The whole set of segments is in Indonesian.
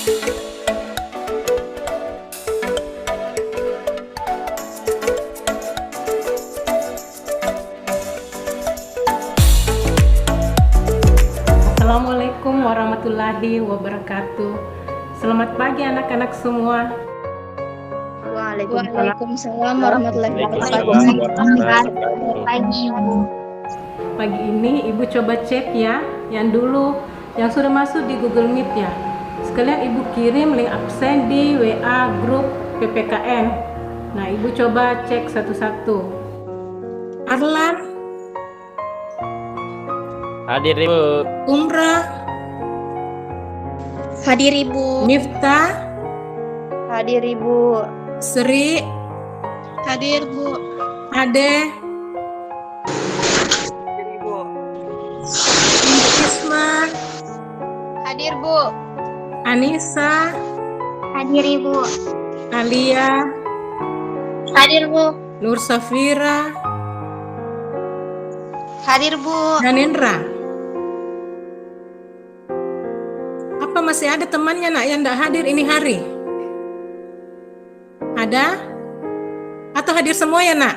Assalamualaikum warahmatullahi wabarakatuh. Selamat pagi anak-anak semua. Waalaikumsalam warahmatullahi wabarakatuh. Waalaikumsalam. Pagi. Pagi ini Ibu coba cek ya, yang sudah masuk di Google Meet ya. Sekalian Ibu kirim link absen di WA grup PPKN. Nah, Ibu coba cek satu-satu. Arlan, Hadir Ibu. Umrah, Hadir Ibu. Miftah, Hadir Ibu. Sri, Hadir Bu. Ade, Isma, Hadir Bu. Anissa, Hadir Ibu. Alia, Hadir Bu. Nur Safira, Hadir Bu. dan Indra. Apa masih ada temannya nak yang tidak hadir ini hari? Ada? Atau hadir semua ya nak?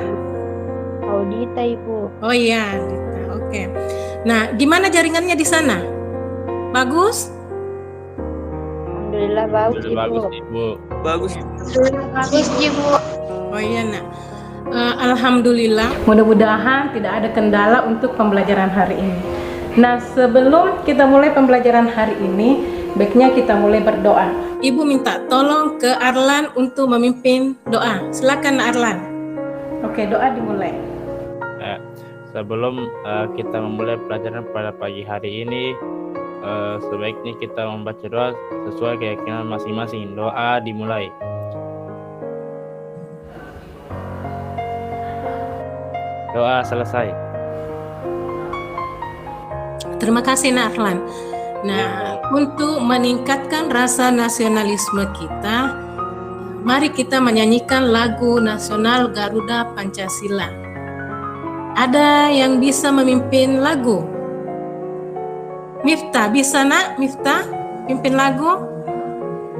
Audita Ibu. Oh iya, Dita. Oke. Nah, gimana jaringannya di sana? Bagus? Alhamdulillah bagus Bagus Ibu. Ibu. Bagus. Bagus Ibu. Oh iya nak. Alhamdulillah. Mudah-mudahan tidak ada kendala untuk pembelajaran hari ini. Nah, sebelum kita mulai pembelajaran hari ini, baiknya kita mulai berdoa. Ibu minta tolong ke Arlan untuk memimpin doa. Silakan Arlan. Oke, doa dimulai. Sebelum kita memulai pelajaran pada pagi hari ini, sebaiknya kita membaca doa sesuai keyakinan masing-masing. Doa dimulai. Doa selesai. Terima kasih nak Arlan. Nah, untuk meningkatkan rasa nasionalisme kita, mari kita menyanyikan lagu nasional Garuda Pancasila. Ada yang bisa memimpin lagu? Miftah, bisa nak? Miftah, pimpin lagu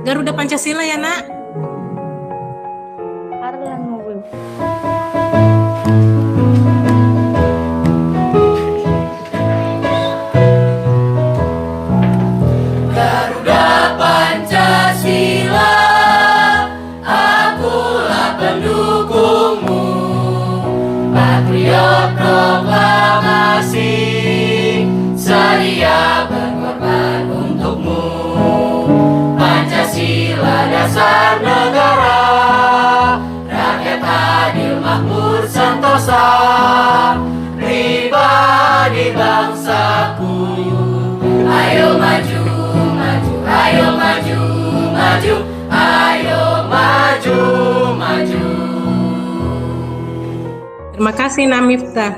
Garuda Pancasila ya nak? Arlan mobil. Pancasila, akulah pendukungmu, patriot proklamasi, sedia berkorban untukmu. Pancasila dasar negara, rakyat adil makmur sentosa, pribadi bangsaku. Ayo maju, maju, ayo maju, maju, ayo maju, maju. Terima kasih nak Miftah.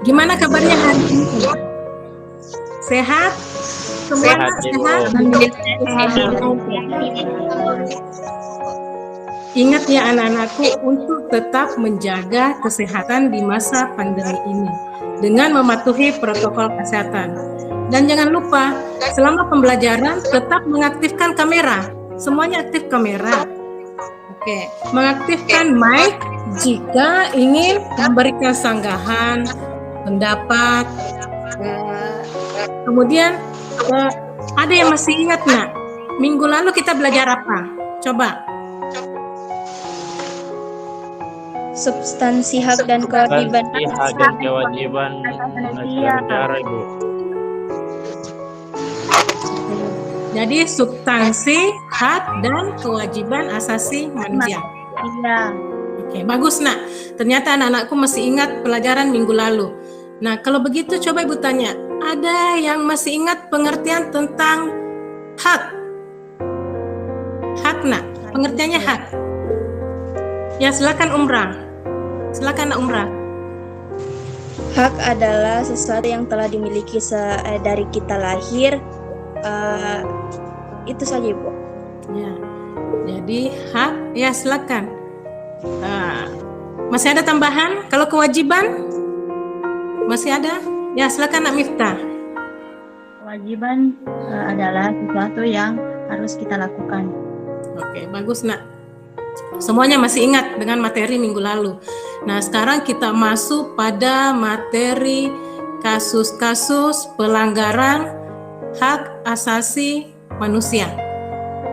Gimana kabarnya hari ini? Sehat? Semua Sehat, Ibu. sehat? Ingat ya anak-anakku untuk tetap menjaga kesehatan di masa pandemi ini dengan mematuhi protokol kesehatan. Dan jangan lupa selama pembelajaran tetap mengaktifkan kamera. Semuanya aktif kamera. Oke, mengaktifkan mic jika ingin memberikan sanggahan, pendapat. Kemudian ada yang masih ingat nak? Minggu lalu kita belajar apa? Coba. Substansi hak dan kewajiban. Hak dan kewajiban negara Ibu. Jadi substansi hak dan kewajiban asasi manusia. Iya. Oke, bagus nak. Ternyata anak-anakku masih ingat pelajaran minggu lalu. Nah, kalau begitu coba Ibu tanya, ada yang masih ingat pengertian tentang hak? Hak nak, pengertiannya hak. Ya, silakan Umrah. Silakan nak Umrah. Hak adalah sesuatu yang telah dimiliki dari kita lahir. Itu saja Ibu. Ya. Jadi hak, ya silakan. Masih ada tambahan? Kalau kewajiban masih ada? Ya silakan Nak Miftah. Kewajiban adalah sesuatu yang harus kita lakukan. Oke, bagus nak. Semuanya masih ingat dengan materi minggu lalu. Nah, sekarang kita masuk pada materi kasus-kasus pelanggaran hak asasi manusia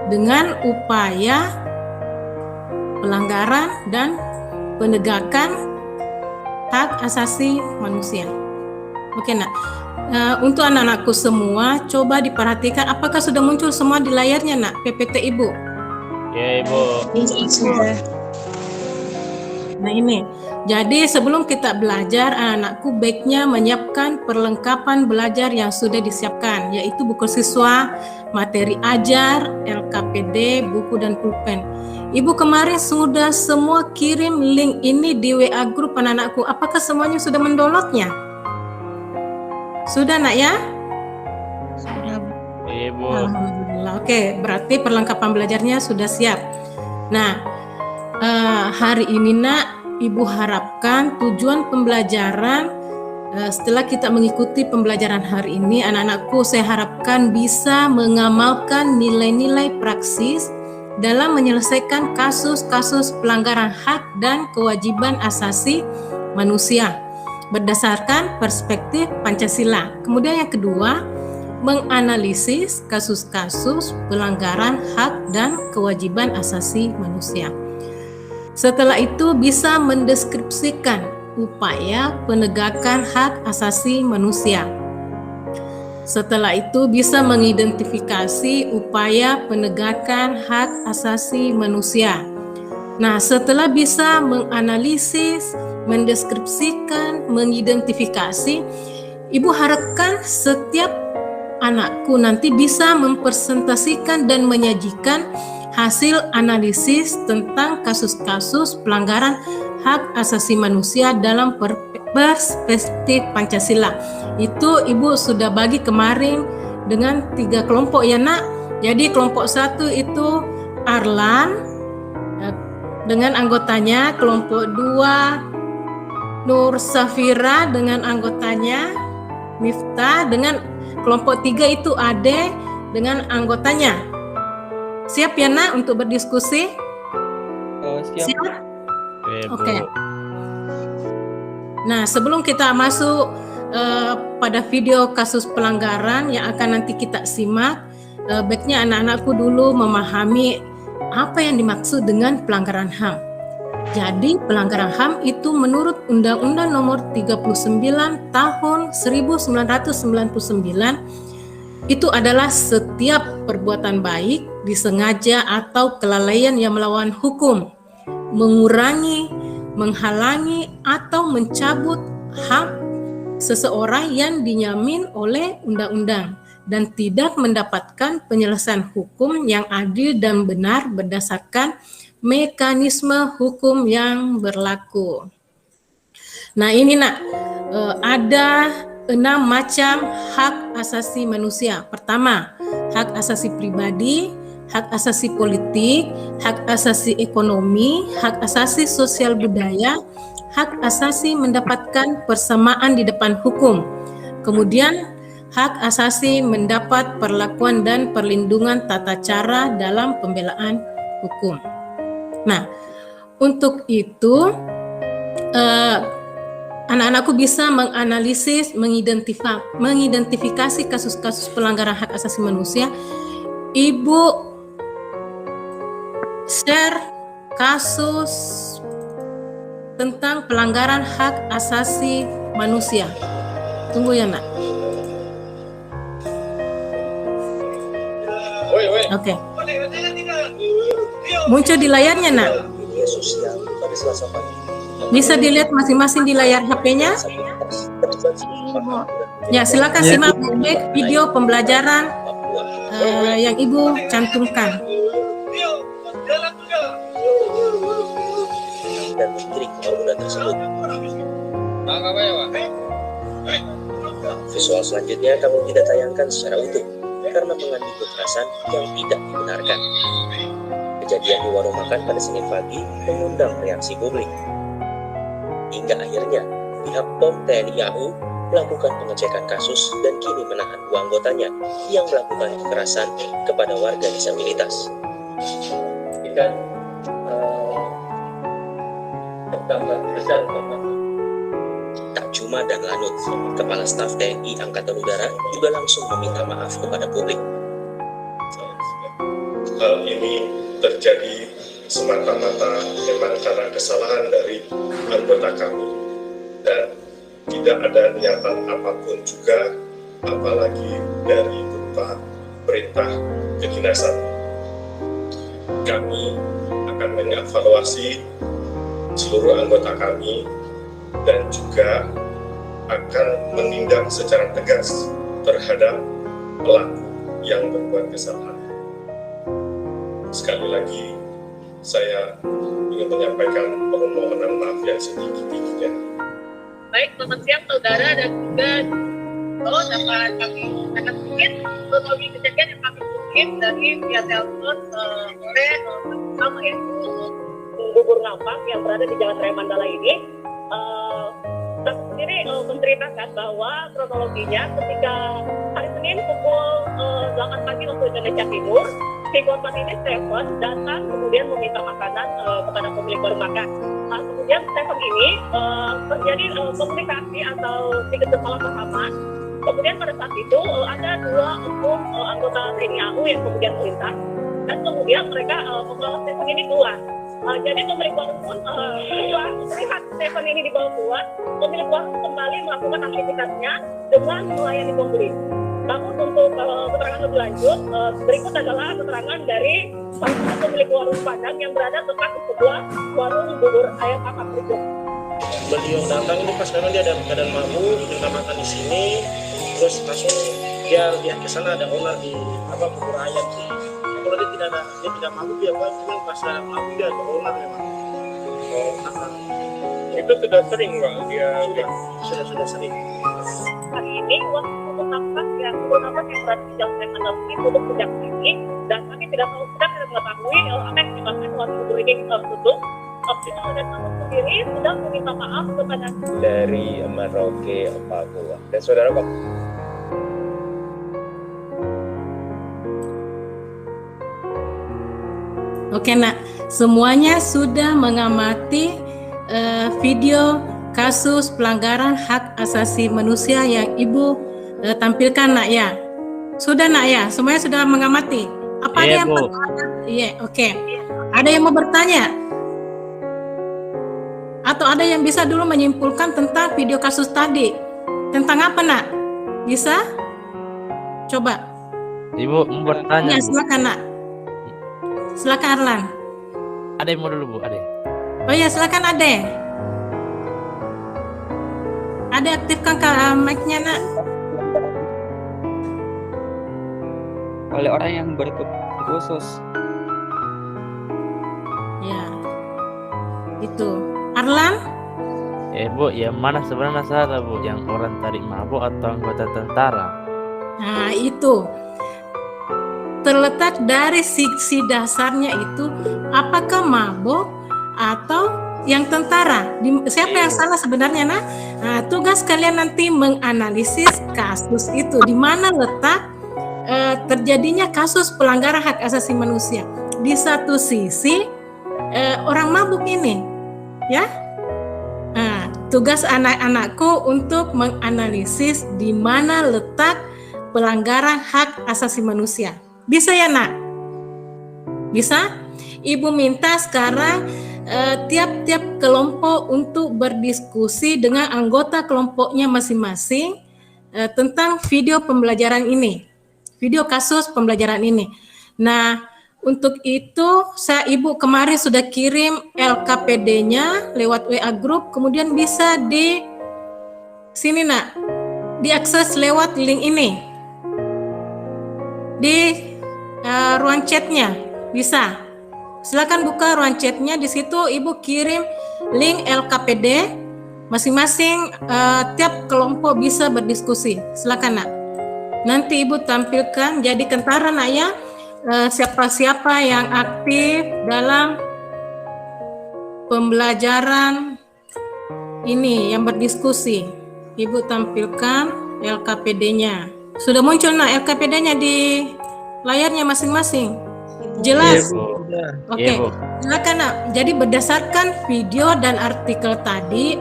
dengan upaya pelanggaran dan penegakan hak asasi manusia. Oke nak. Untuk anak-anakku semua, coba diperhatikan apakah sudah muncul semua di layarnya nak PPT Ibu. Ya Ibu. Sudah. Nah ini, jadi sebelum kita belajar, anak-anakku baiknya menyiapkan perlengkapan belajar yang sudah disiapkan, yaitu buku siswa, materi ajar, LKPD, buku dan pulpen. Ibu kemarin sudah semua kirim link ini di WA grup anak-anakku. Apakah semuanya sudah mendownloadnya? Sudah nak ya? Sudah. Ibu. Alhamdulillah. Oke, berarti perlengkapan belajarnya sudah siap. Nah, hari ini nak, Ibu harapkan tujuan pembelajaran setelah kita mengikuti pembelajaran hari ini, anak-anakku saya harapkan bisa mengamalkan nilai-nilai praksis dalam menyelesaikan kasus-kasus pelanggaran hak dan kewajiban asasi manusia berdasarkan perspektif Pancasila. Kemudian yang kedua, menganalisis kasus-kasus pelanggaran hak dan kewajiban asasi manusia. Setelah itu bisa mendeskripsikan upaya penegakan hak asasi manusia. Setelah itu bisa mengidentifikasi upaya penegakan hak asasi manusia. Nah, setelah bisa menganalisis, mendeskripsikan, mengidentifikasi, Ibu harapkan setiap anakku nanti bisa mempresentasikan dan menyajikan hasil analisis tentang kasus-kasus pelanggaran hak asasi manusia dalam perspektif Pancasila. Itu Ibu sudah bagi kemarin dengan 3 kelompok ya nak. Jadi kelompok 1 itu Arlan dengan anggotanya, kelompok 2 Nur Safira dengan anggotanya, Miftah, dengan kelompok 3 itu Ade dengan anggotanya. Siap ya nak untuk berdiskusi? Siap? Oke. Nah, sebelum kita masuk pada video kasus pelanggaran yang akan nanti kita simak, baiknya anak-anakku dulu memahami apa yang dimaksud dengan pelanggaran HAM. Jadi pelanggaran HAM itu menurut Undang-Undang Nomor 39 Tahun 1999 itu adalah setiap perbuatan baik, disengaja atau kelalaian yang melawan hukum, mengurangi, menghalangi atau mencabut hak seseorang yang dijamin oleh undang-undang dan tidak mendapatkan penyelesaian hukum yang adil dan benar berdasarkan mekanisme hukum yang berlaku. Nah ini nak, ada 6 macam hak asasi manusia. Pertama, hak asasi pribadi, hak asasi politik, hak asasi ekonomi, hak asasi sosial budaya, hak asasi mendapatkan persamaan di depan hukum. Kemudian hak asasi mendapat perlakuan dan perlindungan tata cara dalam pembelaan hukum. Nah, untuk itu anak-anakku bisa menganalisis, mengidentifikasi kasus-kasus pelanggaran hak asasi manusia. Ibu share kasus tentang pelanggaran hak asasi manusia. Tunggu ya nak. Oke. Muncul di layarnya nak. Bisa dilihat masing-masing di layar HP-nya. Ya, silakan simak baik video pembelajaran yang Ibu cantumkan. Dan Menteri Pembangunan tersebut. Visual selanjutnya kamu tidak tayangkan secara utuh karena mengandung kekerasan yang tidak dibenarkan. Kejadian di warung makan pada Senin pagi mengundang reaksi publik. Hingga akhirnya pihak POM TNI AU melakukan pengecekan kasus dan kini menahan 2 anggotanya yang melakukan kekerasan kepada warga disabilitas. Kita tak cuma Dan Lanut, Kepala Staf TNI Angkatan Udara juga langsung meminta maaf kepada publik. Hal ini terjadi semata-mata memang karena kesalahan dari anggota kami dan tidak ada niatan apapun juga, apalagi dari berupa perintah kedinasan. Kami akan mengevaluasi seluruh anggota kami dan juga akan menindak secara tegas terhadap pelaku yang berbuat kesalahan. Sekali lagi, saya ingin menyampaikan permohonan maaf yang setinggi-tingginya. Baik, selamat siang saudara dan juga dapat kami sampaikan sedikit kronologi kejadian yang kami kutip dari via telepon oleh sama yaitu Bubur Napak yang berada di Jalan Raya Mandala ini. Saya sendiri menceritakan bahwa kronologinya ketika hari Senin pukul 8 pagi waktu Indonesia Timur, si korban ini Stephen datang kemudian meminta makanan kepada pemilik warung makan. Kemudian Stephen ini terjadi komunikasi atau sedikit kesalahpahaman. Kemudian pada saat itu ada 2 oknum anggota TNI AU yang kemudian melintas dan kemudian mereka membawa Stephen ini keluar. Jadi pemilik warung pun setelah melihat Stephen ini dibawa keluar, pemilik warung kembali melakukan aktivitasnya dengan melayani pembeli. Namun untuk keterangan lebih lanjut, berikut adalah keterangan dari salah satu pemilik warung Padang yang berada tepat di sebelah warung bubur ayam kakak berikut. Beliau datang ini pas memang dia ada keadaan mabuk, minta makan di sini, terus langsung dia lihat ke sana ada owner di bubur ayam sih. Kalau dia tidak mabuk dia cuma pas ada mabuk dia ada owner memang. Itu sudah sering, Pak, dia sudah sering. Hari ini waktu untuk nafas yang berada di Jalan Raya Mandala ini tutup sejak pagi dan kami tidak mengetahui apa yang menyebabkan waktu bubur ini tutup. Opsinya dan namun sendiri sudah meminta maaf kepada dari Merauke Papua dan saudara Pak. Oke nak, semuanya sudah mengamati video kasus pelanggaran hak asasi manusia yang Ibu tampilkan nak ya. Sudah nak ya, semuanya sudah mengamati. Apa ada yang bertanya? Iya, oke. Ada yang mau bertanya? Atau ada yang bisa dulu menyimpulkan tentang video kasus tadi? Tentang apa nak? Bisa? Coba. Ibu mau bertanya. Ya, silakan nak. Silakan Arlan. Ade mau dulu Bu, Ade. Oh ya, silakan Ade. Ade aktifkan mic-nya nak. Oleh orang yang berkebutuhan khusus. Ya. Itu. Arlan? Bu, yang mana sebenarnya salah Bu? Yang orang tadi mabuk atau anggota tentara? Nah, itu. Terletak dari sisi dasarnya itu apakah mabuk atau yang tentara? Siapa yang salah sebenarnya nah? Nah, tugas kalian nanti menganalisis kasus itu di mana letak terjadinya kasus pelanggaran hak asasi manusia. Di satu sisi orang mabuk ini, ya. Nah, tugas anak-anakku untuk menganalisis di mana letak pelanggaran hak asasi manusia. Bisa ya nak? Bisa? Ibu minta sekarang tiap-tiap kelompok untuk berdiskusi dengan anggota kelompoknya masing-masing tentang video pembelajaran ini, video kasus pembelajaran ini. Nah, untuk itu Ibu kemarin sudah kirim LKPD-nya lewat WA group, kemudian bisa di sini nak, diakses lewat link ini di ruang chatnya bisa. Silakan buka ruang chatnya, di situ Ibu kirim link LKPD masing-masing, tiap kelompok bisa berdiskusi. Silakan nak. Nanti Ibu tampilkan jadi kentara nak ya, siapa-siapa yang aktif dalam pembelajaran ini yang berdiskusi. Ibu tampilkan LKPD-nya. Sudah muncul nak LKPD-nya di layarnya masing-masing? Jelas? Oke, silakan nak. Jadi berdasarkan video dan artikel tadi,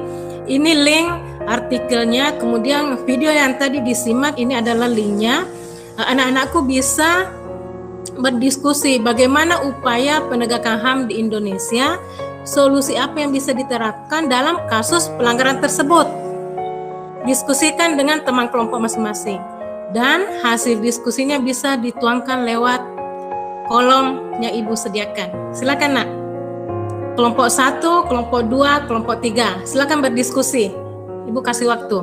ini link artikelnya, kemudian video yang tadi disimak ini adalah linknya. Anak-anakku bisa berdiskusi bagaimana upaya penegakan HAM di Indonesia, solusi apa yang bisa diterapkan dalam kasus pelanggaran tersebut. Diskusikan dengan teman kelompok masing-masing, dan hasil diskusinya bisa dituangkan lewat kolom yang Ibu sediakan. Silakan nak. Kelompok 1, kelompok 2, kelompok 3. Silakan berdiskusi. Ibu kasih waktu.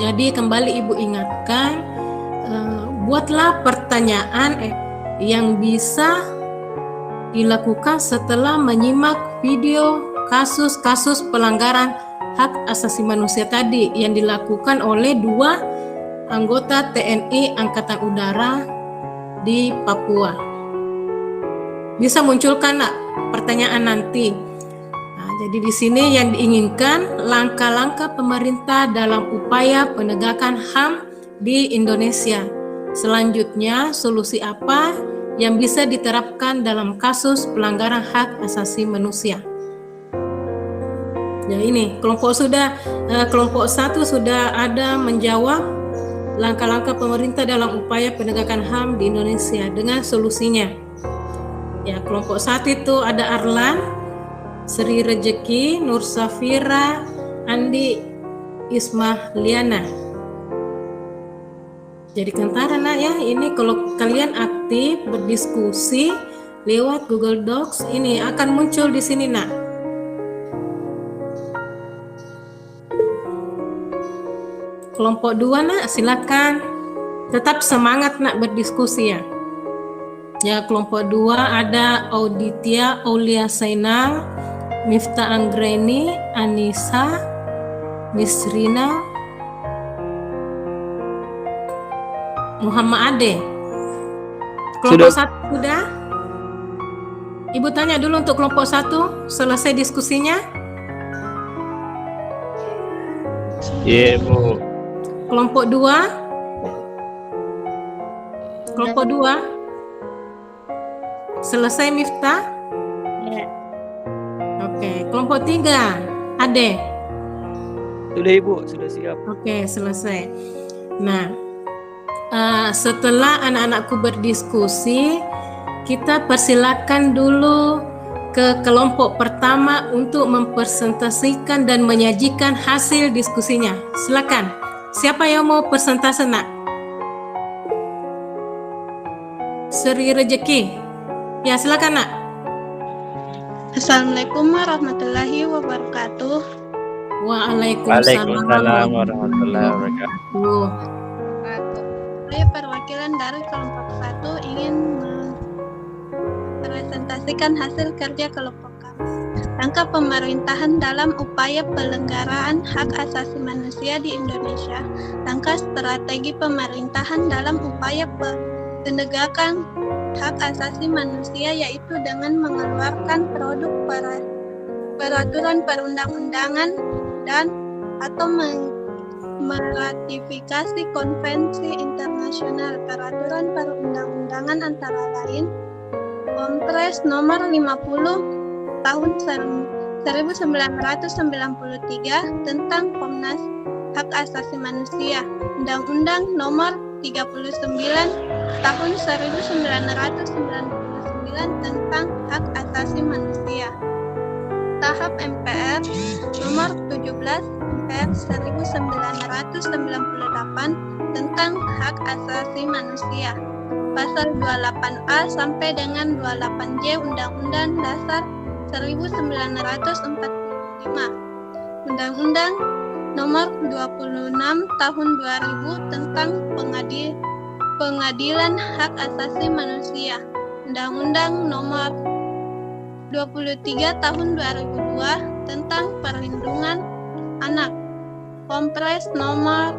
Jadi kembali Ibu ingatkan, buatlah pertanyaan yang bisa dilakukan setelah menyimak video kasus-kasus pelanggaran hak asasi manusia tadi yang dilakukan oleh 2 anggota TNI Angkatan Udara di Papua. Bisa munculkan nak pertanyaan nanti. Nah, jadi di sini yang diinginkan langkah-langkah pemerintah dalam upaya penegakan HAM di Indonesia. Selanjutnya, solusi apa yang bisa diterapkan dalam kasus pelanggaran hak asasi manusia. Ya ini kelompok 1 sudah ada menjawab langkah-langkah pemerintah dalam upaya penegakan HAM di Indonesia dengan solusinya. Ya, kelompok 1 itu ada Arlan, Sri Rejeki, Nur Safira, Andi Ismahliana. Jadi kentara nak ya, ini kalau kalian aktif berdiskusi lewat Google Docs, ini akan muncul di sini nak. Kelompok 2 nak, silakan tetap semangat nak berdiskusi ya. Ya, kelompok 2 ada Auditia Aulia Sainal, Miftah Anggreni, Anissa, Misrina, Muhammad Ade. Kelompok 1 sudah? Ibu tanya dulu untuk kelompok 1, selesai diskusinya? Iya, Bu. Kelompok 2? Kelompok 2? Selesai Miftah? Ya. Oke, kelompok 3, Ade. Sudah Ibu, sudah siap. Oke, selesai. Nah, setelah anak-anakku berdiskusi, kita persilakan dulu ke kelompok pertama untuk mempresentasikan dan menyajikan hasil diskusinya. Silakan. Siapa yang mau persentase nak? Sri Rejeki. Ya, silakan nak. Assalamualaikum warahmatullahi wabarakatuh. Waalaikumsalam warahmatullahi wabarakatuh. Saya perwakilan dari kelompok 1 ingin mempresentasikan hasil kerja kelompok kami. Langkah pemerintahan dalam upaya pelanggaran hak asasi manusia di Indonesia. Langkah strategi pemerintahan dalam upaya penegakan hak asasi manusia yaitu dengan mengeluarkan produk peraturan perundang-undangan dan atau meratifikasi konvensi internasional peraturan perundang-undangan antara lain Kompres nomor 50 tahun 1993 tentang Komnas Hak Asasi Manusia, Undang-Undang nomor 39 tahun 1999 tentang Hak Asasi Manusia. Tahap MPR nomor 17 MPR 1998 tentang Hak Asasi Manusia. Pasal 28A sampai dengan 28J Undang-Undang Dasar 1945. Undang-Undang nomor 26 tahun 2000 tentang Pengadilan Hak Asasi Manusia. Undang-Undang nomor 23 tahun 2002 tentang Perlindungan Anak. Kompres nomor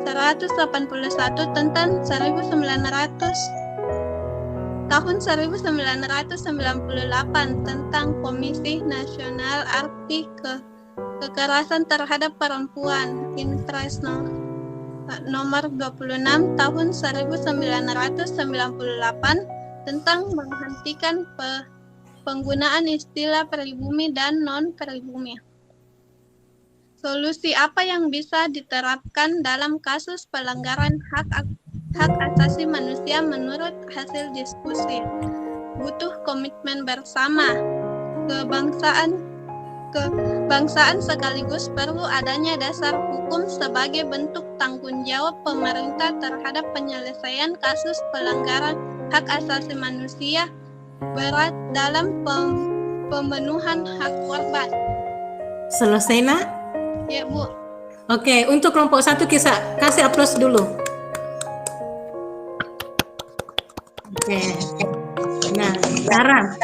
181 tentang tahun 1998 tentang Komisi Nasional kekerasan terhadap perempuan Intrasno nomor 26 tahun 1998 tentang menghentikan penggunaan istilah pribumi dan non-pribumi. Solusi apa yang bisa diterapkan dalam kasus pelanggaran hak asasi manusia menurut hasil diskusi? Butuh komitmen bersama, kebangsaan sekaligus perlu adanya dasar hukum sebagai bentuk tanggung jawab pemerintah terhadap penyelesaian kasus pelanggaran hak asasi manusia berat dalam pemenuhan hak korban. Selesai, Nak? Ya, Bu. Oke, untuk kelompok 1 kita kasih aplaus dulu. Oke. Nah, sekarang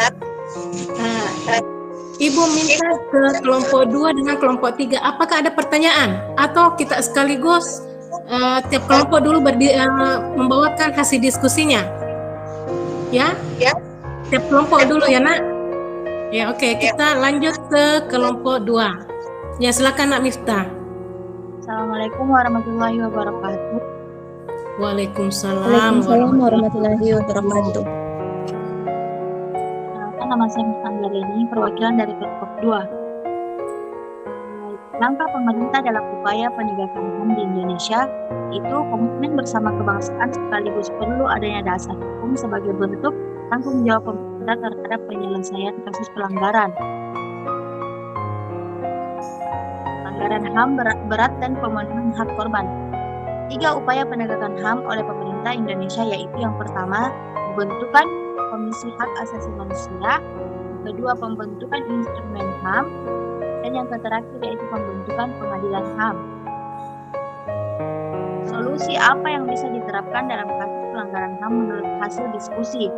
Ibu minta ke kelompok 2 dengan kelompok 3. Apakah ada pertanyaan? Atau kita sekaligus tiap kelompok dulu membawakan hasil diskusinya? Ya? Tiap kelompok dulu ya, Nak? Ya, oke. Kita lanjut ke kelompok 2. Ya, silakan Nak Miftah. Assalamualaikum warahmatullahi wabarakatuh. Waalaikumsalam warahmatullahi wabarakatuh. Nama saya Miftah ini perwakilan dari kelompok 2. Langkah pemerintah dalam upaya penegakan HAM di Indonesia itu komitmen bersama kebangsaan sekaligus perlu adanya dasar hukum sebagai bentuk tanggung jawab pemerintah terhadap penyelesaian kasus pelanggaran HAM berat dan pemenuhan hak korban. 3 upaya penegakan HAM oleh pemerintah Indonesia yaitu yang pertama, pembentukan Komisi Hak Asasi Manusia, kedua pembentukan instrumen HAM, dan yang terakhir yaitu pembentukan pengadilan HAM. Solusi apa yang bisa diterapkan dalam kasus pelanggaran HAM menurut hasil diskusi?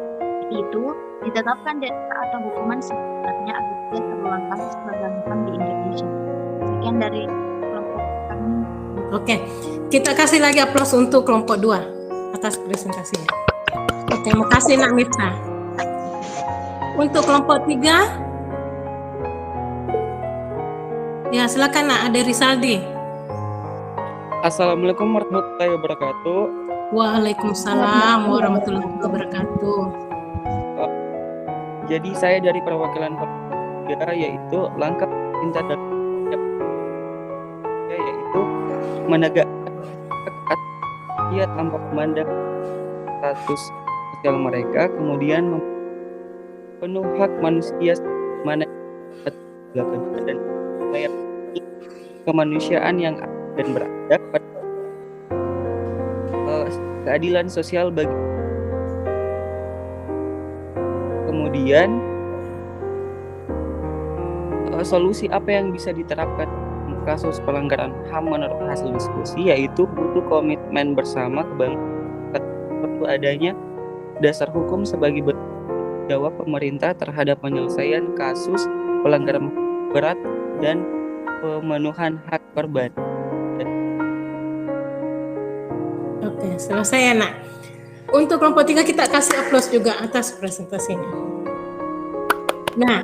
Yaitu ditetapkan denda atau hukuman sebenarnya agar tidak terulang kasus pelanggaran HAM di Indonesia. Sekian dari kelompok kami. Oke, kita kasih lagi aplaus untuk kelompok 2 atas presentasinya. Terima kasih Nak Miftah. Untuk kelompok 3, ya silakan Nak Ade Rizaldi. Assalamualaikum warahmatullahi wabarakatuh. Waalaikumsalam warahmatullahi wabarakatuh. Jadi saya dari perwakilan negara yaitu langkah pemerintah dan yaitu menegakkan hak rakyat tanpa memandang status sosial mereka, kemudian penuh hak manusia mana dan kemanusiaan yang dan beradab pada keadilan sosial bagi. Kemudian solusi apa yang bisa diterapkan kasus pelanggaran HAM menurut hasil diskusi yaitu butuh komitmen bersama kebangsaan perlu adanya dasar hukum sebagai bentuk jawab pemerintah terhadap penyelesaian kasus pelanggaran berat dan pemenuhan hak korban. Oke, selesai ya Nak. Untuk kelompok 3 kita kasih aplaus juga atas presentasinya. Nah,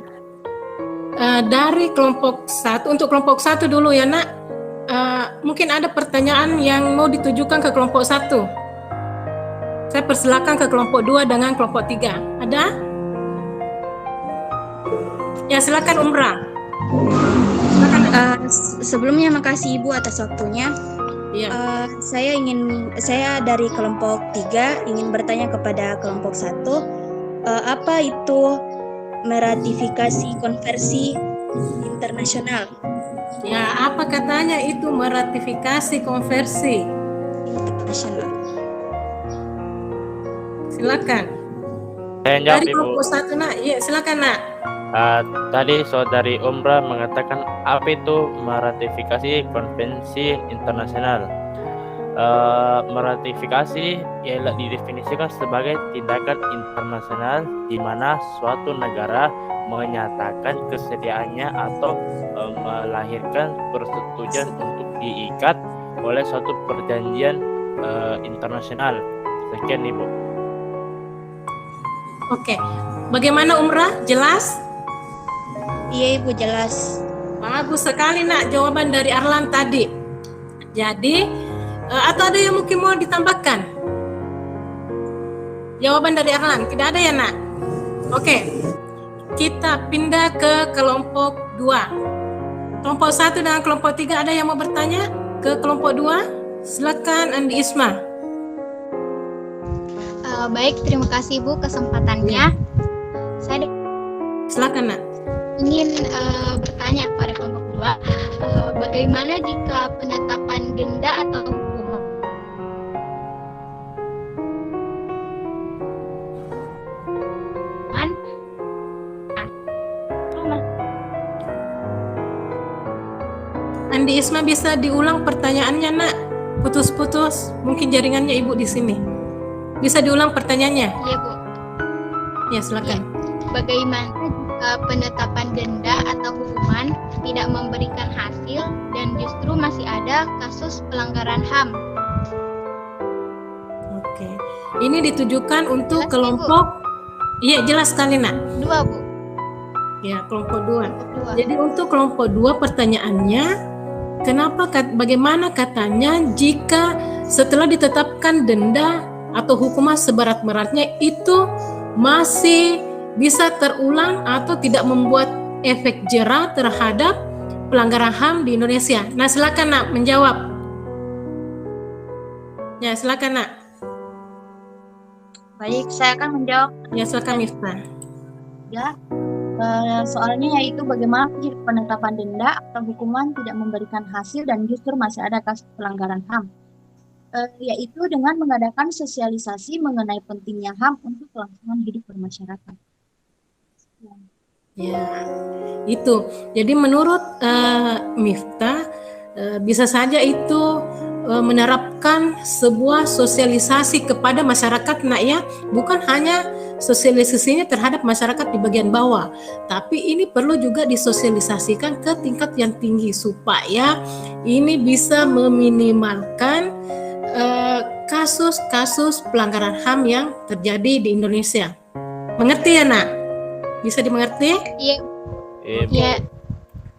dari kelompok 1, untuk kelompok 1 dulu ya Nak, mungkin ada pertanyaan yang mau ditujukan ke kelompok 1. Saya persilakan ke kelompok 2 dengan kelompok 3. Ada? Ya silakan Umrah. Sebelumnya makasih Ibu atas waktunya. Iya. Saya dari kelompok 3 ingin bertanya kepada kelompok 1, apa itu meratifikasi konvensi internasional? Ya, apa katanya itu meratifikasi konvensi internasional? Silakan. Saya jawab, dari Ibu. kelompok 1 Nak, iya silakan Nak. Tadi saudari Umrah mengatakan apa itu meratifikasi konvensi internasional. Meratifikasi ialah didefinisikan sebagai tindakan internasional di mana suatu negara menyatakan kesediaannya atau melahirkan persetujuan untuk diikat oleh suatu perjanjian internasional. Sekian Ibu. Oke, bagaimana Umrah? Jelas? Iya Ibu, jelas. Bagus sekali nak jawaban dari Arlan tadi. Jadi atau ada yang mungkin mau ditambahkan? Jawaban dari Arlan tidak ada ya nak? Oke, kita pindah ke kelompok 2. Kelompok 1 dengan kelompok 3 ada yang mau bertanya ke kelompok 2? Silakan Andi Isma. Baik, terima kasih Bu kesempatannya. Saya Silakan nak. ingin bertanya kepada kelompok 2, bagaimana jika penetapan denda atau hukuman Andi Isma bisa diulang pertanyaannya nak? Putus-putus, mungkin jaringannya ibu di sini. Bisa diulang pertanyaannya? Iya Bu. Ya silakan. Bagaimana jika penetapan denda atau hukuman tidak memberikan hasil dan justru masih ada kasus pelanggaran HAM? Oke. Ini ditujukan untuk kelompok. Iya jelas sekali nak. 2 Bu. Ya kelompok 2. Jadi untuk kelompok 2 pertanyaannya, bagaimana katanya jika setelah ditetapkan denda atau hukuman seberat-beratnya itu masih bisa terulang atau tidak membuat efek jera terhadap pelanggaran HAM di Indonesia. Nah silakan nak menjawab. Ya silakan nak. Baik, saya akan menjawab. Ya silakan Miftah. Ya, soalnya yaitu bagaimana jika penetapan denda atau hukuman tidak memberikan hasil dan justru masih ada kasus pelanggaran HAM. Yaitu dengan mengadakan sosialisasi mengenai pentingnya HAM untuk kelangsungan hidup bermasyarakat. Ya, itu. Jadi menurut Miftah, bisa saja itu menerapkan sebuah sosialisasi kepada masyarakat nak ya, bukan hanya sosialisasinya terhadap masyarakat di bagian bawah, tapi ini perlu juga disosialisasikan ke tingkat yang tinggi supaya ini bisa meminimalkan kasus-kasus pelanggaran HAM yang terjadi di Indonesia. Mengerti ya nak? Bisa dimengerti? Iya. Iya.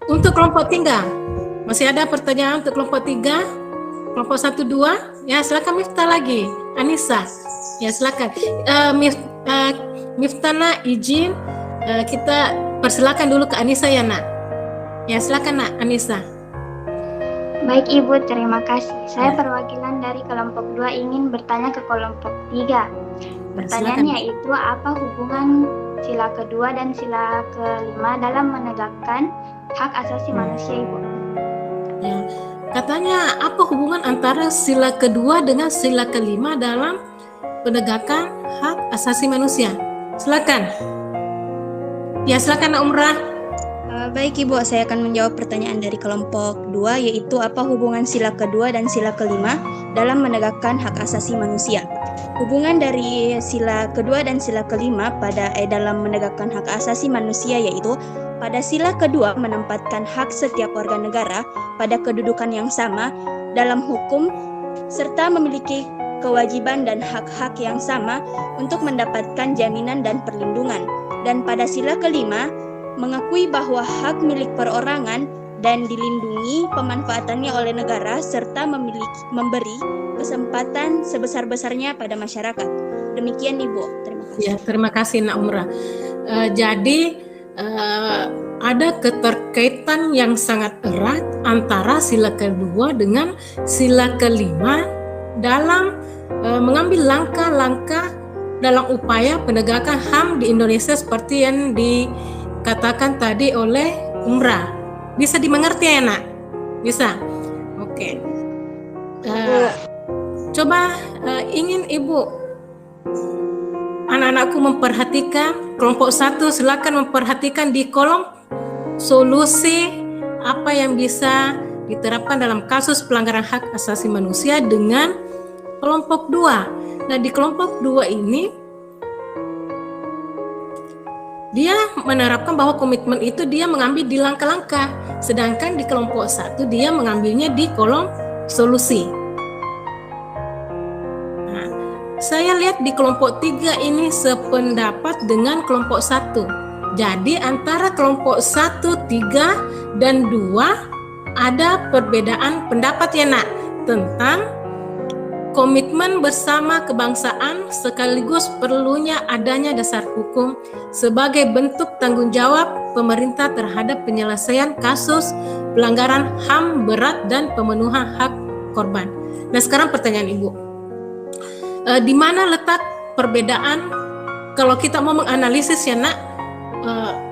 Untuk kelompok 3, masih ada pertanyaan untuk kelompok 3? Kelompok 1, 2? Ya silakan Miftah lagi. Anissa. Ya silakan. Miftah nak izin kita persilakan dulu ke Anissa ya nak. Ya silakan nak Anissa. Baik Ibu, terima kasih. Saya perwakilan dari kelompok 2 ingin bertanya ke kelompok 3. Pertanyaannya itu apa hubungan sila kedua dan sila kelima dalam menegakkan hak asasi manusia Ibu? Ya. Katanya apa hubungan antara sila kedua dengan sila kelima dalam penegakan hak asasi manusia? Silakan. Ya silakan Nak Umrah. Baik Ibu, saya akan menjawab pertanyaan dari kelompok 2, yaitu apa hubungan sila kedua dan sila kelima dalam menegakkan hak asasi manusia. Hubungan dari sila kedua dan sila kelima dalam menegakkan hak asasi manusia yaitu pada sila kedua menempatkan hak setiap warga negara pada kedudukan yang sama dalam hukum serta memiliki kewajiban dan hak-hak yang sama untuk mendapatkan jaminan dan perlindungan. Dan pada sila kelima mengakui bahwa hak milik perorangan dan dilindungi pemanfaatannya oleh negara serta memberi kesempatan sebesar-besarnya pada masyarakat. Demikian Ibu, terima kasih. Ya, terima kasih Nak Umrah. Jadi ada keterkaitan yang sangat erat antara sila kedua dengan sila kelima dalam mengambil langkah-langkah dalam upaya penegakan HAM di Indonesia seperti yang dikatakan tadi oleh Umrah. Bisa dimengerti ya nak? Bisa? Oke. Coba ingin Ibu anak-anakku memperhatikan kelompok 1, silakan memperhatikan di kolom solusi apa yang bisa diterapkan dalam kasus pelanggaran hak asasi manusia dengan kelompok 2. Nah, di kelompok 2 ini dia menerapkan bahwa komitmen itu dia mengambil di langkah-langkah, sedangkan di kelompok 1 dia mengambilnya di kolom solusi. Saya lihat di kelompok 3 ini sependapat dengan kelompok 1. Jadi antara kelompok 1, 3, dan 2 ada perbedaan pendapat ya nak tentang komitmen bersama kebangsaan sekaligus perlunya adanya dasar hukum sebagai bentuk tanggung jawab pemerintah terhadap penyelesaian kasus pelanggaran HAM berat dan pemenuhan hak korban. Nah sekarang pertanyaan Ibu, di mana letak perbedaan kalau kita mau menganalisis ya nak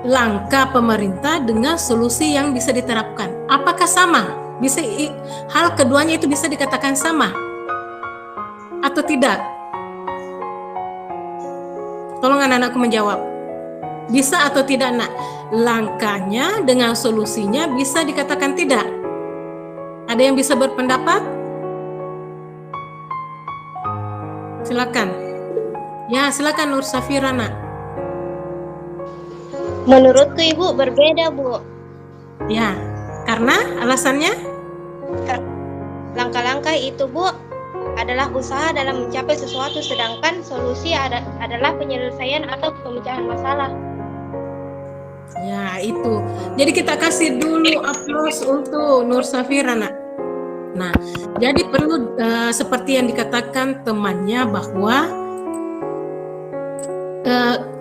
langkah pemerintah dengan solusi yang bisa diterapkan? Apakah sama? Bisa hal keduanya itu bisa dikatakan sama atau tidak? Tolong anak-anakku menjawab. Bisa atau tidak nak? Langkahnya dengan solusinya bisa dikatakan tidak? Ada yang bisa berpendapat? Silakan. Ya, silakan Nur Safira nak. Menurutku Ibu berbeda Bu. Ya, karena alasannya? Langkah-langkah itu Bu adalah usaha dalam mencapai sesuatu, sedangkan solusi adalah penyelesaian atau pemecahan masalah. Ya itu. Jadi kita kasih dulu aplaus untuk Nur Safira nak. Nah, jadi perlu seperti yang dikatakan temannya bahwa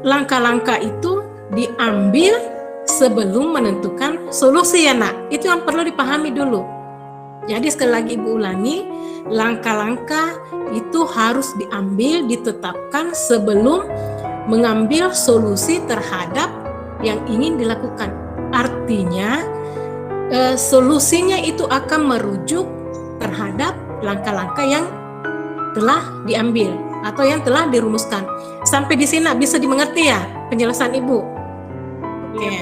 langkah-langkah itu diambil sebelum menentukan solusi ya nak. Itu yang perlu dipahami dulu. Jadi sekali lagi Ibu ulangi, langkah-langkah itu harus diambil, ditetapkan sebelum mengambil solusi terhadap yang ingin dilakukan. Artinya solusinya itu akan merujuk terhadap langkah-langkah yang telah diambil atau yang telah dirumuskan. Sampai di sini bisa dimengerti ya penjelasan Ibu? Oke.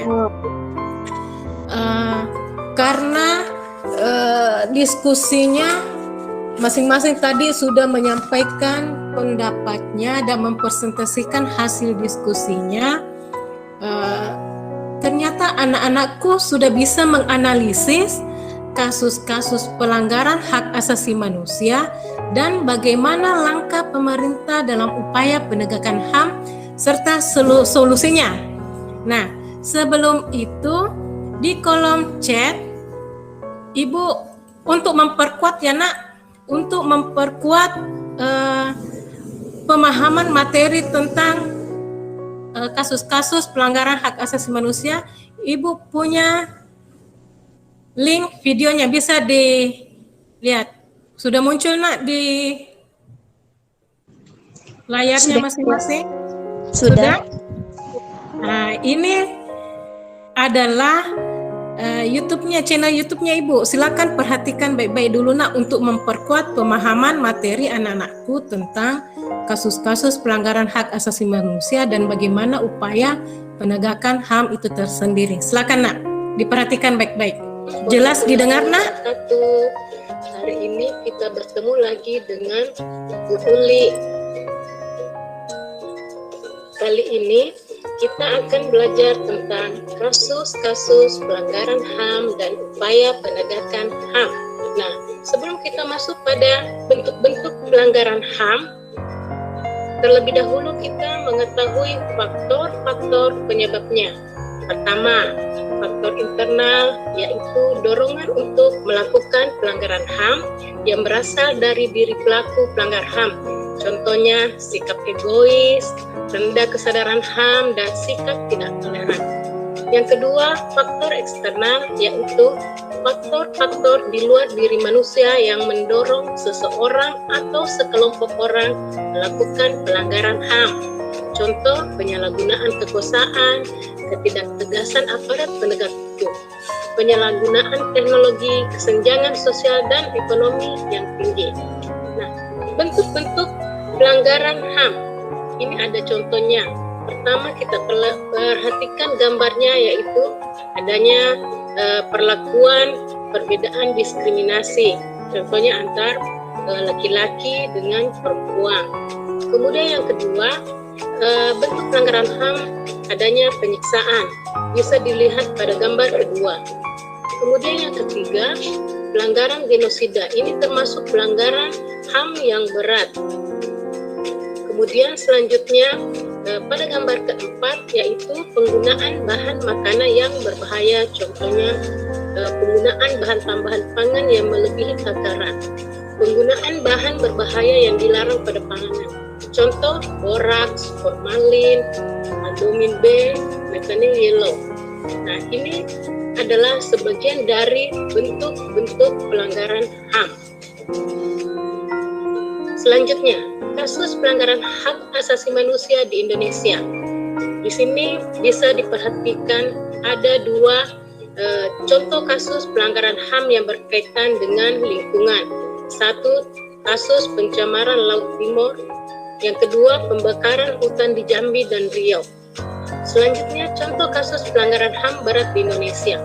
Karena diskusinya masing-masing tadi sudah menyampaikan pendapatnya dan mempresentasikan hasil diskusinya, ternyata anak-anakku sudah bisa menganalisis kasus-kasus pelanggaran hak asasi manusia dan bagaimana langkah pemerintah dalam upaya penegakan HAM serta solusinya. Nah, sebelum itu di kolom chat Ibu untuk memperkuat ya nak, untuk memperkuat pemahaman materi tentang kasus-kasus pelanggaran hak asasi manusia, Ibu punya link videonya, bisa dilihat. Sudah muncul nak di layarnya masing-masing? Sudah? Nah, ini adalah YouTube-nya, channel YouTube-nya Ibu. Silakan perhatikan baik-baik dulu nak untuk memperkuat pemahaman materi anak-anakku tentang kasus-kasus pelanggaran hak asasi manusia dan bagaimana upaya penegakan HAM itu tersendiri. Silakan nak, diperhatikan baik-baik. Jelas didengar nak? Hari ini kita bertemu lagi dengan Bu Uli. Kali ini kita akan belajar tentang kasus-kasus pelanggaran HAM dan upaya penegakan HAM. Nah, sebelum kita masuk pada bentuk-bentuk pelanggaran HAM, terlebih dahulu kita mengetahui faktor-faktor penyebabnya. Pertama, faktor internal, yaitu dorongan untuk melakukan pelanggaran HAM yang berasal dari diri pelaku pelanggar HAM. Contohnya, sikap egois, rendah kesadaran HAM, dan sikap tidak toleran. Yang kedua, faktor eksternal, yaitu faktor-faktor di luar diri manusia yang mendorong seseorang atau sekelompok orang melakukan pelanggaran HAM. Contoh, penyalahgunaan kekuasaan, ketidaktegasan aparat penegak hukum, penyalahgunaan teknologi, kesenjangan sosial dan ekonomi yang tinggi. Nah, bentuk-bentuk pelanggaran HAM ini ada contohnya. Pertama, kita perhatikan gambarnya, yaitu adanya perlakuan perbedaan diskriminasi, contohnya antar laki-laki dengan perempuan. Kemudian yang kedua, bentuk pelanggaran HAM adanya penyiksaan, bisa dilihat pada gambar kedua. Kemudian yang ketiga, pelanggaran genosida, ini termasuk pelanggaran HAM yang berat. Kemudian selanjutnya, pada gambar keempat, yaitu penggunaan bahan makanan yang berbahaya, contohnya penggunaan bahan tambahan pangan yang melebihi takaran, penggunaan bahan berbahaya yang dilarang pada panganan, contoh boraks, formalin, albumin B, methyl yellow. Nah, ini adalah sebagian dari bentuk-bentuk pelanggaran HAM. Selanjutnya, kasus pelanggaran hak asasi manusia di Indonesia. Di sini bisa diperhatikan ada dua contoh kasus pelanggaran HAM yang berkaitan dengan lingkungan. Satu, kasus pencemaran Laut Timur. Yang kedua, pembakaran hutan di Jambi dan Riau. Selanjutnya, contoh kasus pelanggaran HAM berat di Indonesia.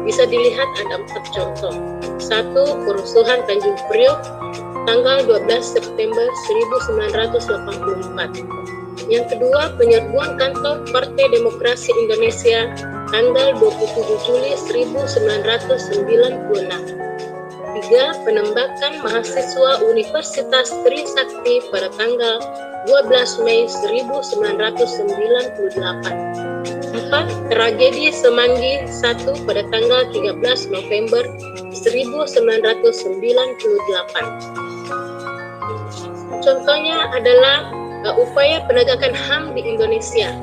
Bisa dilihat ada 4 contoh. Satu, kerusuhan Tanjung Priok tanggal 12 September 1984. Yang kedua, penyerbuan kantor Partai Demokrasi Indonesia tanggal 27 Juli 1996. 3. Penembakan mahasiswa Universitas Trisakti pada tanggal 12 Mei 1998. 4. Tragedi Semanggi 1 pada tanggal 13 November 1998. Contohnya adalah upaya penegakan HAM di Indonesia.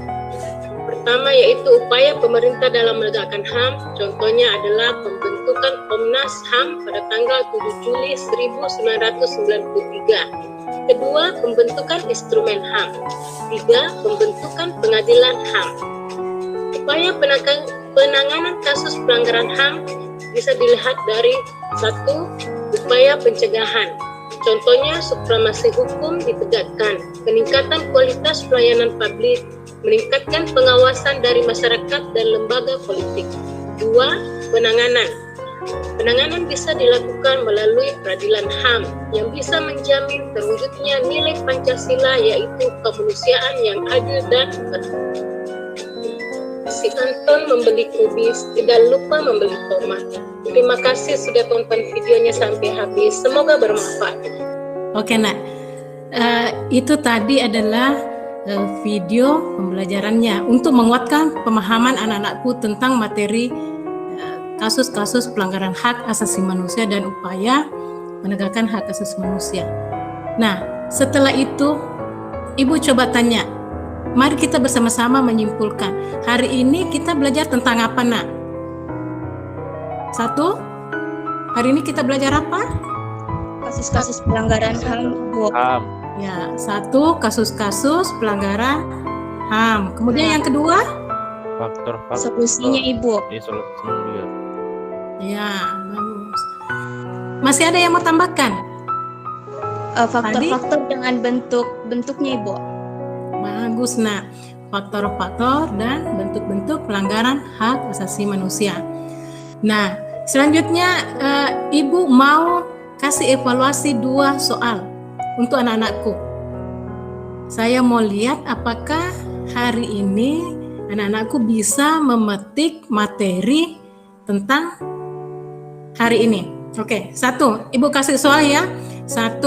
Pertama yaitu upaya pemerintah dalam menegakkan HAM, contohnya adalah pembentukan Komnas HAM pada tanggal 7 Juli 1993. Kedua, pembentukan instrumen HAM. 3. Pembentukan pengadilan HAM. Upaya penanganan kasus pelanggaran HAM bisa dilihat dari 1. Upaya pencegahan. Contohnya, supremasi hukum ditegakkan, peningkatan kualitas pelayanan publik, meningkatkan pengawasan dari masyarakat dan lembaga politik. 2. Penanganan. Penanganan bisa dilakukan melalui peradilan HAM yang bisa menjamin terwujudnya nilai Pancasila, yaitu kemanusiaan yang adil dan beradab. Si Anton membeli kubis, tidak lupa membeli tomat. Terima kasih sudah tonton videonya sampai habis. Semoga bermanfaat. Oke, Nak. Itu tadi adalah video pembelajarannya untuk menguatkan pemahaman anak-anakku tentang materi kasus-kasus pelanggaran hak asasi manusia dan upaya penegakan hak asasi manusia. Nah, setelah itu Ibu coba tanya, mari kita bersama-sama menyimpulkan. Hari ini kita belajar tentang apa, Nak? 1. Hari ini kita belajar apa? Kasus-kasus pelanggaran HAM. Ya, 1. Kasus-kasus pelanggaran HAM. Kemudian yang kedua? Faktor-faktor. Solusinya, Ibu. Solusinya juga. Ya, bagus. Masih ada yang mau tambahkan? Faktor-faktor dengan bentuknya, Ibu. Bagus, Nak. Faktor-faktor dan bentuk-bentuk pelanggaran hak asasi manusia. Nah, selanjutnya Ibu mau kasih evaluasi 2 soal untuk anak-anakku. Saya mau lihat apakah hari ini anak-anakku bisa memetik materi tentang hari ini. Oke, 1. Ibu kasih soal ya. 1.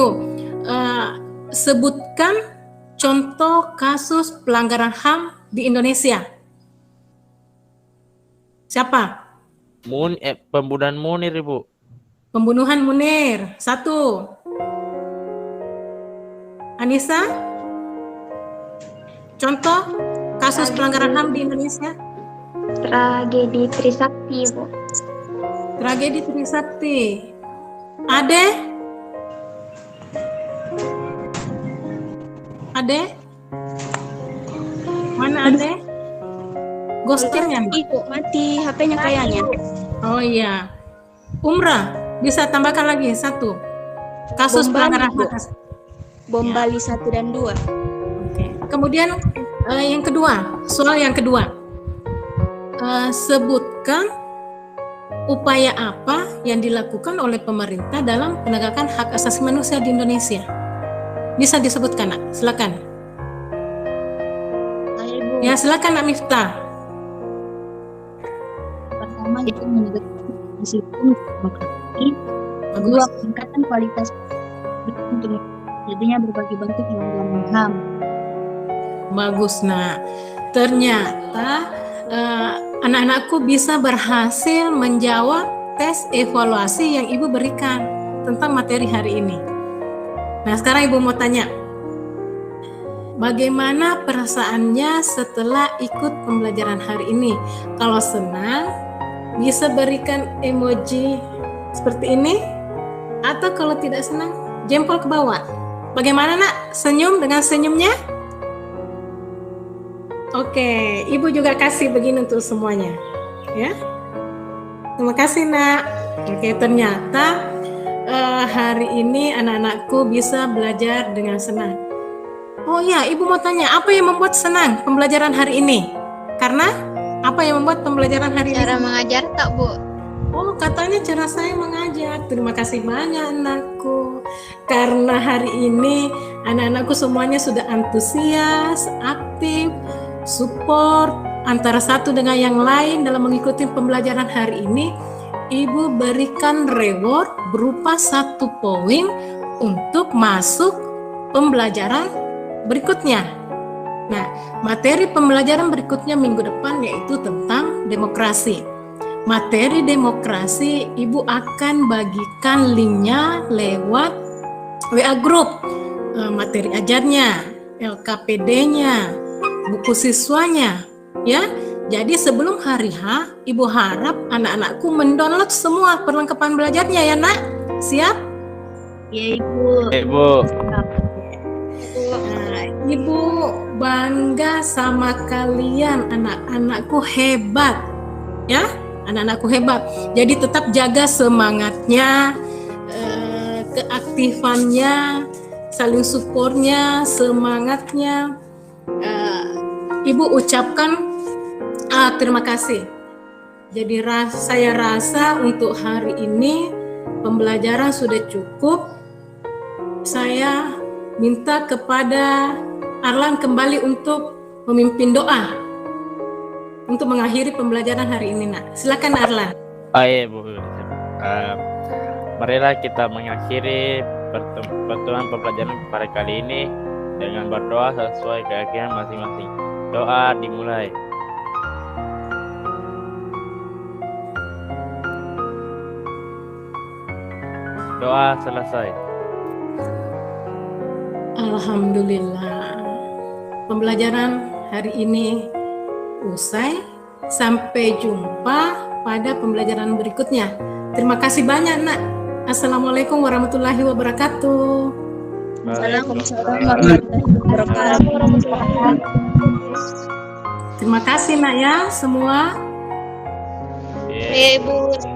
Sebutkan contoh kasus pelanggaran HAM di Indonesia. Siapa? Pembunuhan Munir, Ibu. Pembunuhan Munir. 1. Anissa? Contoh kasus pelanggaran HAM di Indonesia? Tragedi Trisakti, Bu. Tragedi Trisakti. Ade? Ade? Mana Ade? Ghostingnya? Ibu, mati HP-nya kayaknya. Oh iya. Umrah, bisa tambahkan lagi 1. Kasus pelanggaran hak asasi. Bom Bali 1 dan 2. Oke. Kemudian yang kedua, soal yang kedua. Sebutkan upaya apa yang dilakukan oleh pemerintah dalam penegakan hak asasi manusia di Indonesia. Bisa disebutkan, Nak? Silakan. Ya, silakan, Nak Miftah. Pertama itu menegakkan hukum demokrasi. Kedua, meningkatkan kualitas untuk jadinya berbagai bentuk pelanggaran HAM. Bagus, nak. Ternyata anak-anakku bisa berhasil menjawab tes evaluasi yang Ibu berikan tentang materi hari ini. Nah, sekarang Ibu mau tanya, bagaimana perasaannya setelah ikut pembelajaran hari ini? Kalau senang, bisa berikan emoji seperti ini, atau kalau tidak senang, jempol ke bawah. Bagaimana, nak? Senyum dengan senyumnya? Oke, Ibu juga kasih begini untuk semuanya, ya. Terima kasih, nak. Oke, ternyata hari ini anak-anakku bisa belajar dengan senang. Oh ya, Ibu mau tanya, apa yang membuat senang pembelajaran hari ini? Karena apa yang membuat pembelajaran hari ini? Cara mengajar tak, Bu? Oh, katanya cara saya mengajar. Terima kasih banyak, anakku. Karena hari ini anak-anakku semuanya sudah antusias, aktif, support antara satu dengan yang lain dalam mengikuti pembelajaran hari ini. Ibu berikan reward berupa 1 poin untuk masuk pembelajaran berikutnya. Nah, materi pembelajaran berikutnya minggu depan yaitu tentang demokrasi. Materi demokrasi Ibu akan bagikan linknya lewat WA group, materi ajarnya, LKPD-nya, buku siswanya, ya. Jadi sebelum hari H, Ibu harap anak-anakku mendownload semua perlengkapan belajarnya, ya, nak. Siap? Ya, Ibu. Ibu. Nah, Ibu bangga sama kalian, anak-anakku hebat, ya. Anak-anakku hebat. Jadi tetap jaga semangatnya, keaktifannya, saling supportnya, semangatnya. Ibu ucapkan terima kasih. Jadi saya rasa untuk hari ini pembelajaran sudah cukup. Saya minta kepada Arlan kembali untuk memimpin doa untuk mengakhiri pembelajaran hari ini, nak. Silakan, Arlan. Oh iya, Bu. Marilah kita mengakhiri pertemuan pembelajaran pada kali ini dengan berdoa sesuai keyakinan masing-masing. Doa dimulai. Doa selesai. Alhamdulillah. Pembelajaran hari ini usai. Sampai jumpa pada pembelajaran berikutnya. Terima kasih banyak, nak. Assalamualaikum warahmatullahi wabarakatuh. Waalaikumsalam warahmatullahi wabarakatuh. Terima kasih, nak, ya semua. Ibu.